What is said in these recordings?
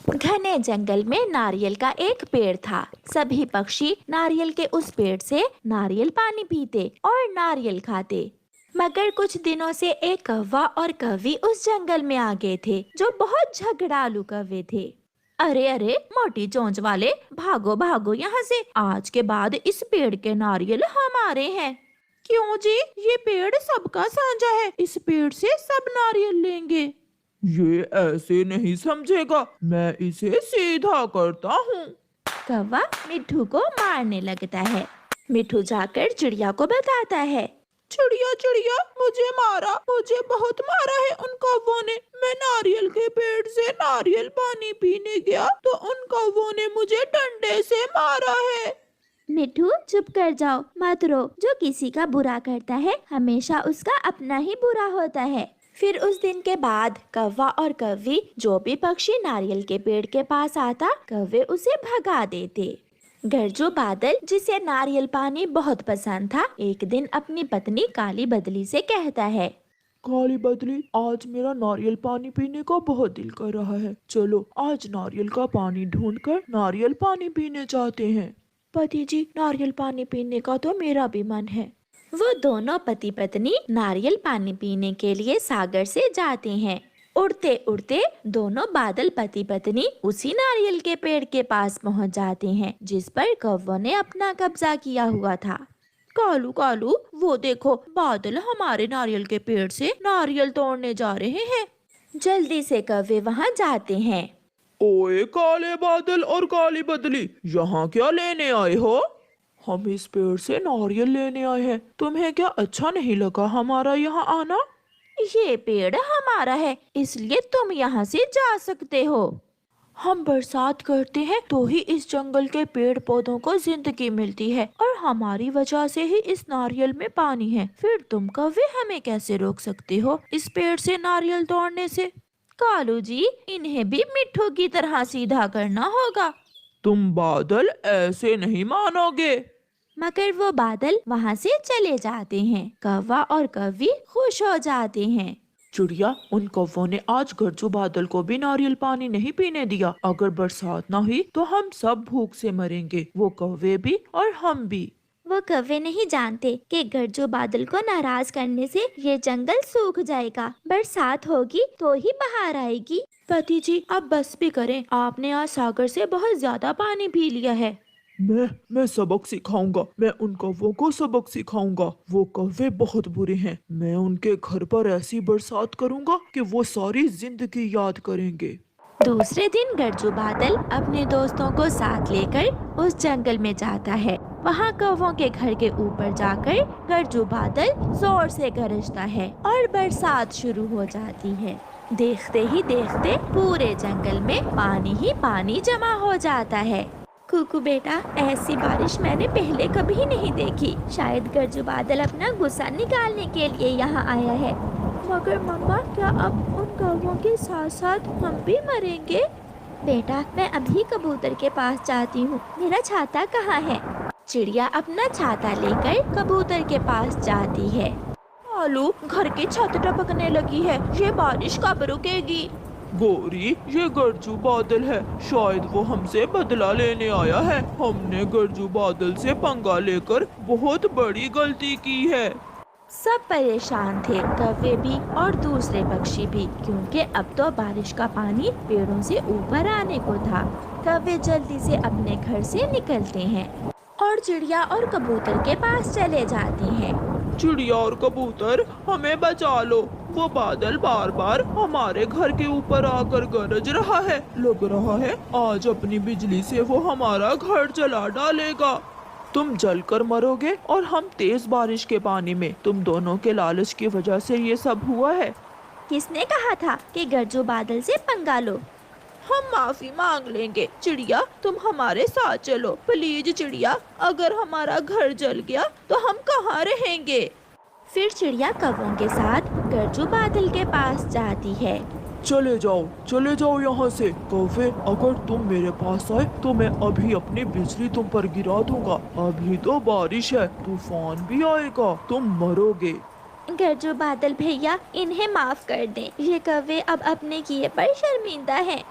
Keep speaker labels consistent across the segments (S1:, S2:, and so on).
S1: घने जंगल में नारियल का एक पेड़ था। सभी पक्षी नारियल के उस पेड़ से नारियल पानी पीते और नारियल खाते। मगर कुछ दिनों से एक कौवा और कौवी उस जंगल में आ गए थे, जो बहुत झगड़ालू कौवे थे। अरे अरे मोटी चोंच वाले, भागो भागो यहाँ से, आज के बाद इस पेड़ के नारियल हमारे हैं। क्यों जी, ये पेड़ सबका साझा है, इस पेड़ से सब नारियल लेंगे।
S2: ये ऐसे नहीं समझेगा, मैं इसे सीधा करता हूँ।
S1: कौवा मिट्ठू को मारने लगता है। मिट्ठू जाकर चिड़िया को बताता है।
S2: चिड़िया चिड़िया, मुझे मारा, मुझे बहुत मारा है उन कौवों ने। मैं नारियल के पेड़ से नारियल पानी पीने गया तो उन कौवों ने मुझे डंडे से मारा है।
S1: मिट्ठू चुप कर जाओ, मत रो। जो किसी का बुरा करता है हमेशा उसका अपना ही बुरा होता है। फिर उस दिन के बाद कौवा और कौवी, जो भी पक्षी नारियल के पेड़ के पास आता, कौवे उसे भगा देते। गरजू बादल, जिसे नारियल पानी बहुत पसंद था, एक दिन अपनी पत्नी काली बदली से कहता है।
S2: काली बदली, आज मेरा नारियल पानी पीने का बहुत दिल कर रहा है। चलो आज नारियल का पानी ढूंढकर नारियल पानी पीने जाते हैं।
S1: पति जी, नारियल पानी पीने का तो मेरा भी मन है। वो दोनों पति पत्नी नारियल पानी पीने के लिए सागर से जाते हैं। उड़ते उड़ते दोनों बादल पति पत्नी उसी नारियल के पेड़ के पास पहुंच जाते हैं, जिस पर कौवा ने अपना कब्जा किया हुआ था। कालू कालू, वो देखो, बादल हमारे नारियल के पेड़ से नारियल तोड़ने जा रहे हैं। जल्दी से कौवे वहां जाते हैं।
S2: ओए काले बादल और काली बदली, यहाँ क्या लेने आए हो? हम इस पेड़ से नारियल लेने आए हैं। तुम्हें क्या अच्छा नहीं लगा हमारा यहाँ आना?
S1: ये पेड़ हमारा है, इसलिए तुम यहाँ से जा सकते हो।
S2: हम बरसात करते हैं तो ही इस जंगल के पेड़ पौधों को जिंदगी मिलती है और हमारी वजह से ही इस नारियल में पानी है। फिर तुम कौवे हमें कैसे रोक सकते हो इस पेड़ से नारियल तोड़ने से?
S1: कालू जी, इन्हें भी मिट्ठू की तरह सीधा करना होगा।
S2: तुम बादल ऐसे नहीं मानोगे।
S1: मगर वो बादल वहाँ से चले जाते हैं। कौवा और कौवी खुश हो जाते हैं।
S2: चिड़िया, उन कौवों ने आज गरजू बादल को भी नारियल पानी नहीं पीने दिया। अगर बरसात न हुई तो हम सब भूख से मरेंगे, वो कौवे भी और हम भी।
S1: वो कौवे नहीं जानते कि गरजू बादल को नाराज करने से ये जंगल सूख जाएगा। बरसात होगी तो ही बाहर आएगी।
S2: पति जी, अब बस भी करें, आपने आज सागर से बहुत ज्यादा पानी पी लिया है। मैं सबक सिखाऊंगा, मैं उन कौवों को सबक सिखाऊंगा। वो कौवे बहुत बुरे हैं। मैं उनके घर पर ऐसी बरसात करूंगा कि वो सारी जिंदगी याद करेंगे।
S1: दूसरे दिन गरजू बादल अपने दोस्तों को साथ लेकर उस जंगल में जाता है। वहाँ कौवों के घर के ऊपर जाकर गरजू बादल जोर से गरजता है और बरसात शुरू हो जाती है। देखते ही देखते पूरे जंगल में पानी ही पानी जमा हो जाता है। कुकू बेटा, ऐसी बारिश मैंने पहले कभी नहीं देखी। शायद गरजू बादल अपना गुस्सा निकालने के लिए यहाँ आया है।
S2: मगर मम्मा, क्या अब उन कौवों के साथ साथ हम भी मरेंगे?
S1: बेटा, मैं अभी कबूतर के पास जाती हूँ। मेरा छाता कहाँ है? चिड़िया अपना छाता लेकर कबूतर के पास जाती है।
S2: आलू, घर की छत टपकने लगी है, ये बारिश कब रुकेगी? गोरी, ये गरजू बादल है, शायद वो हमसे बदला लेने आया है। हमने गरजू बादल से पंगा लेकर बहुत बड़ी गलती की है।
S1: सब परेशान थे, कौवे भी और दूसरे पक्षी भी, क्योंकि अब तो बारिश का पानी पेड़ों से ऊपर आने को था। कौवे जल्दी से अपने घर से निकलते हैं और चिड़िया और कबूतर के पास चले जाते हैं।
S2: चिड़िया और कबूतर, हमें बचा लो, वो बादल बार बार हमारे घर के ऊपर आकर गरज रहा है। लग रहा है आज अपनी बिजली से वो हमारा घर जला डालेगा। तुम जलकर मरोगे और हम तेज बारिश के पानी में। तुम दोनों के लालच की वजह से ये सब हुआ है।
S1: किसने कहा था कि गरजू बादल से पंगा लो?
S2: हम माफी मांग लेंगे। चिड़िया, तुम हमारे साथ चलो प्लीज। चिड़िया, अगर हमारा घर जल गया तो हम कहाँ रहेंगे?
S1: फिर चिड़िया कौवों के साथ गरजू बादल के पास जाती है।
S2: चले जाओ यहाँ से। कौवे, अगर तुम मेरे पास आए तो मैं अभी अपनी बिजली तुम पर गिरा दूंगा। अभी तो बारिश है, तूफान भी आएगा, तुम मरोगे।
S1: गरजू बादल भैया, इन्हें माफ कर दें। ये कौवे अब अपने किए पर शर्मिंदा हैं।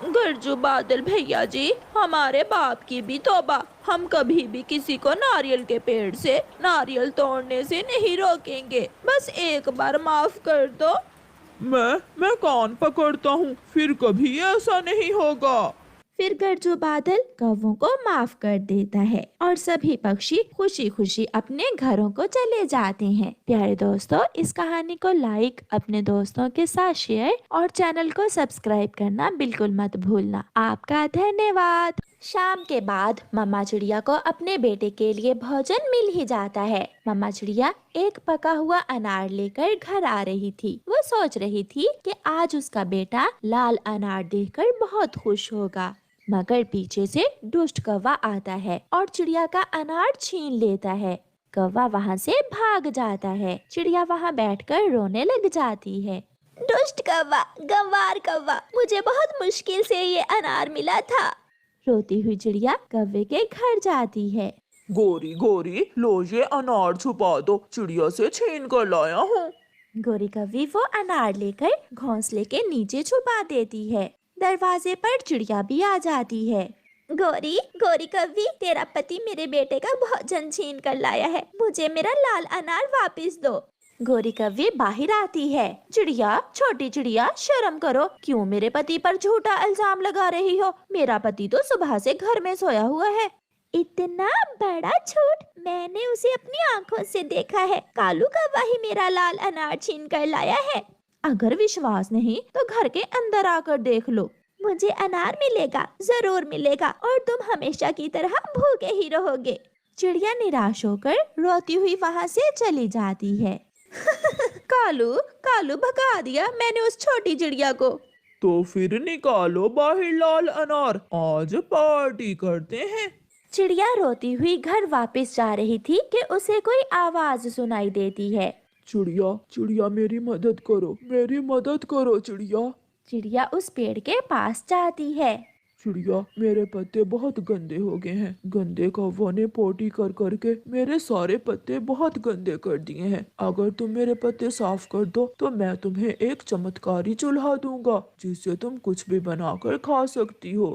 S1: गरजू बादल भैया जी, हमारे बाप की भी तौबा, हम कभी भी किसी को नारियल के पेड़ से नारियल तोड़ने से नहीं रोकेंगे। बस एक बार माफ कर दो।
S2: मैं कान पकड़ता हूँ, फिर कभी ऐसा नहीं होगा।
S1: फिर गरजू बादल कौवों को माफ कर देता है और सभी पक्षी खुशी खुशी अपने घरों को चले जाते हैं। प्यारे दोस्तों, इस कहानी को लाइक, अपने दोस्तों के साथ शेयर और चैनल को सब्सक्राइब करना बिल्कुल मत भूलना। आपका धन्यवाद। शाम के बाद मम्मा चिड़िया को अपने बेटे के लिए भोजन मिल ही जाता है। मम्मा चिड़िया एक पका हुआ अनार लेकर घर आ रही थी। वो सोच रही थी कि आज उसका बेटा लाल अनार देखकर बहुत खुश होगा, मगर पीछे से दुष्ट कौवा आता है और चिड़िया का अनार छीन लेता है। कौवा वहाँ से भाग जाता है। चिड़िया वहाँ बैठकर रोने लग जाती है। दुष्ट कौवा, गंवार कौवा, मुझे बहुत मुश्किल से ये अनार मिला था। रोती हुई चिड़िया कौवे के घर जाती है।
S2: गोरी गोरी, लो ये अनार छुपा दो, चिड़िया से छीन कर लाया हूँ।
S1: गोरी कौवी वो अनार लेकर घोंसले के नीचे छुपा देती है। दरवाजे पर चिड़िया भी आ जाती है। गोरी गोरी कौवी, तेरा पति मेरे बेटे का भोजन छीन कर लाया है, मुझे मेरा लाल अनार वापस दो। गोरी कौवी बाहर आती है। चिड़िया, छोटी चिड़िया, शर्म करो, क्यों मेरे पति पर झूठा इल्जाम लगा रही हो? मेरा पति तो सुबह से घर में सोया हुआ है। इतना बड़ा झूठ, मैंने उसे अपनी आंखों से देखा है। कालू कौवा ही मेरा लाल अनार छीन कर लाया है। अगर विश्वास नहीं तो घर के अंदर आकर देख लो। मुझे अनार मिलेगा, जरूर मिलेगा, और तुम हमेशा की तरह भूखे ही रहोगे। चिड़िया निराश होकर रोती हुई वहाँ से चली जाती है। कालू कालू, भगा दिया मैंने उस छोटी चिड़िया को।
S2: तो फिर निकालो बाहर लाल अनार, आज पार्टी करते हैं।
S1: चिड़िया रोती हुई घर वापस जा रही थी कि उसे कोई आवाज सुनाई देती है।
S2: चिड़िया चिड़िया, मेरी मदद करो, मेरी मदद करो चिड़िया।
S1: चिड़िया उस पेड़ के पास जाती है।
S2: चिड़िया, मेरे पत्ते बहुत गंदे हो गए हैं। गंदे कौवों ने पोटी कर करके मेरे सारे पत्ते बहुत गंदे कर दिए हैं। अगर तुम मेरे पत्ते साफ कर दो तो मैं तुम्हें एक चमत्कारी चूल्हा दूंगा, जिससे तुम कुछ भी बनाकर खा सकती हो।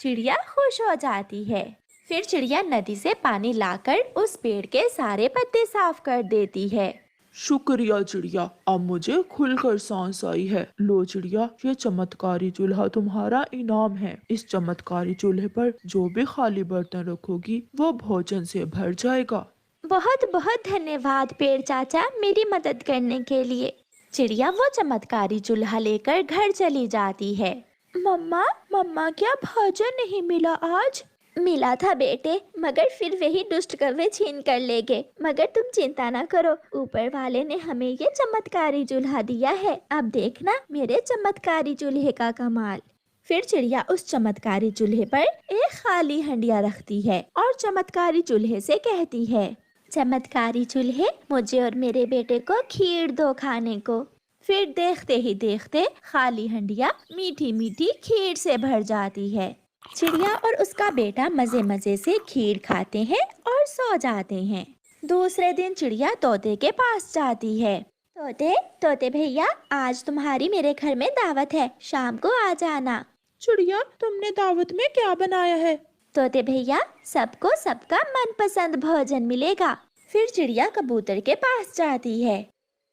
S1: चिड़िया खुश हो जाती है। फिर चिड़िया नदी से पानी लाकर उस पेड़ के सारे पत्ते साफ कर देती है।
S2: शुक्रिया चिड़िया, अब मुझे खुलकर सांस आई है। लो चिड़िया, ये चमत्कारी चूल्हा तुम्हारा इनाम है। इस चमत्कारी चूल्हे पर जो भी खाली बर्तन रखोगी वो भोजन से भर जाएगा।
S1: बहुत बहुत धन्यवाद पेड़ चाचा, मेरी मदद करने के लिए। चिड़िया वो चमत्कारी चूल्हा लेकर घर चली जाती है। मम्मा मम्मा, क्या भोजन नहीं मिला आज? मिला था बेटे, मगर फिर वही दुष्ट कौवे छीन कर ले गए। मगर तुम चिंता न करो, ऊपर वाले ने हमें ये चमत्कारी चूल्हा दिया है। अब देखना मेरे चमत्कारी चूल्हे का कमाल। फिर चिड़िया उस चमत्कारी चूल्हे पर एक खाली हंडिया रखती है और चमत्कारी चूल्हे से कहती है, चमत्कारी चूल्हे, मुझे और मेरे बेटे को खीर दो खाने को। फिर देखते ही देखते खाली हंडिया मीठी मीठी खीर से भर जाती है। चिड़िया और उसका बेटा मजे मजे से खीर खाते हैं और सो जाते हैं। दूसरे दिन चिड़िया तोते के पास जाती है। तोते तोते भैया, आज तुम्हारी मेरे घर में दावत है, शाम को आ जाना।
S2: चिड़िया, तुमने दावत में क्या बनाया है?
S1: तोते भैया, सबको सबका मनपसंद भोजन मिलेगा। फिर चिड़िया कबूतर के पास जाती है।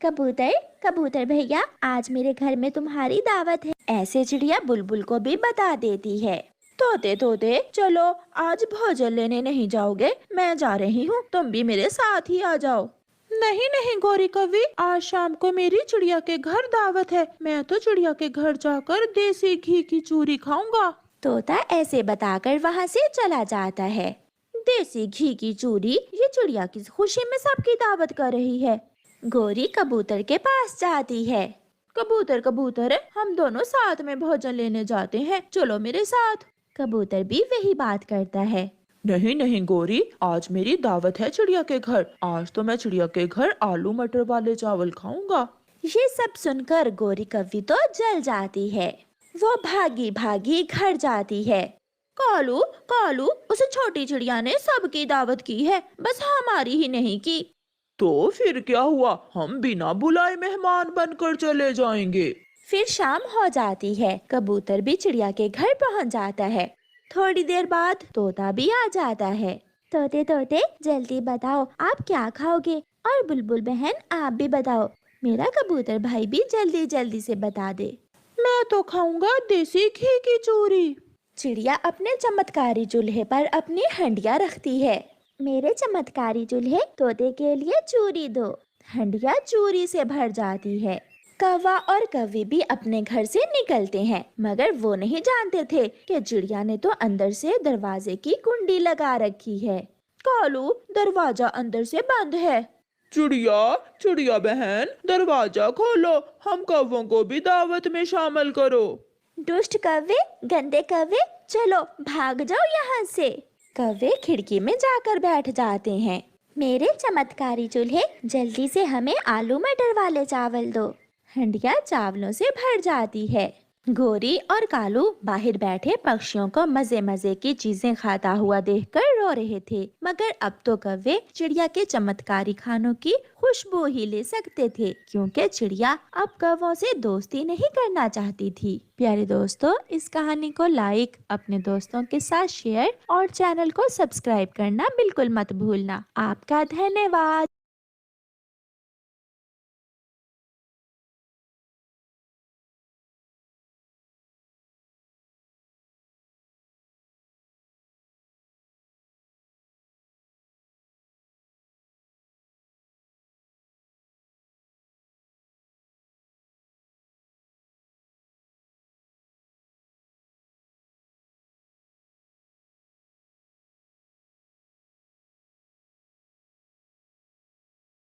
S1: कबूतर कबूतर भैया, आज मेरे घर में तुम्हारी दावत है। ऐसे चिड़िया बुलबुल को भी बता देती है। तोते तोते, चलो आज भोजन लेने नहीं जाओगे? मैं जा रही हूँ, तुम भी मेरे साथ ही आ जाओ।
S2: नहीं नहीं गोरी कौवी, आज शाम को मेरी चिड़िया के घर दावत है। मैं तो चिड़िया के घर जाकर देसी घी की चूरी खाऊंगा।
S1: तोता ऐसे बताकर वहाँ से चला जाता है। देसी घी की चूरी, ये चिड़िया की खुशी में सबकी दावत कर रही है। गोरी कबूतर के पास जाती है। कबूतर कबूतर, हम दोनों साथ में भोजन लेने जाते हैं, चलो मेरे साथ। कबूतर भी वही बात करता है।
S2: नहीं नहीं गोरी, आज मेरी दावत है चिड़िया के घर। आज तो मैं चिड़िया के घर आलू मटर वाले चावल खाऊंगा।
S1: ये सब सुनकर गोरी कौवी तो जल जाती है। वो भागी भागी घर जाती है। कालू कालू, उस छोटी चिड़िया ने सबकी दावत की है, बस हमारी ही नहीं की।
S2: तो फिर क्या हुआ, हम बिना बुलाए मेहमान बनकर चले जाएंगे।
S1: फिर शाम हो जाती है। कबूतर भी चिड़िया के घर पहुंच जाता है। थोड़ी देर बाद तोता भी आ जाता है। तोते तोते जल्दी बताओ आप क्या खाओगे, और बुलबुल बहन आप भी बताओ। मेरा कबूतर भाई भी जल्दी जल्दी से बता दे।
S2: मैं तो खाऊंगा देसी घी की चूरी।
S1: चिड़िया अपने चमत्कारी चूल्हे पर अपनी हंडिया रखती है। मेरे चमत्कारी चूल्हे तोते के लिए चूरी दो। हंडिया चूरी से भर जाती है। कौवा और कौवी भी अपने घर से निकलते हैं, मगर वो नहीं जानते थे कि चिड़िया ने तो अंदर से दरवाजे की कुंडी लगा रखी है। कालू, दरवाजा अंदर से बंद है।
S2: चिड़िया चिड़िया बहन दरवाजा खोलो, हम कौवों को भी दावत में शामिल करो।
S1: दुष्ट कौवे, गंदे कौवे, चलो भाग जाओ यहाँ से। कौवे खिड़की में जाकर बैठ जाते हैं। मेरे चमत्कारी चूल्हे, जल्दी से हमें आलू मटर वाले चावल दो। हंडिया चावलों से भर जाती है। गोरी और कालू बाहर बैठे पक्षियों को मजे मजे की चीजें खाता हुआ देखकर रो रहे थे, मगर अब तो कौवे चिड़िया के चमत्कारी खानों की खुशबू ही ले सकते थे, क्योंकि चिड़िया अब कौवों से दोस्ती नहीं करना चाहती थी। प्यारे दोस्तों, इस कहानी को लाइक, अपने दोस्तों के साथ शेयर और चैनल को सब्सक्राइब करना बिल्कुल मत भूलना। आपका धन्यवाद।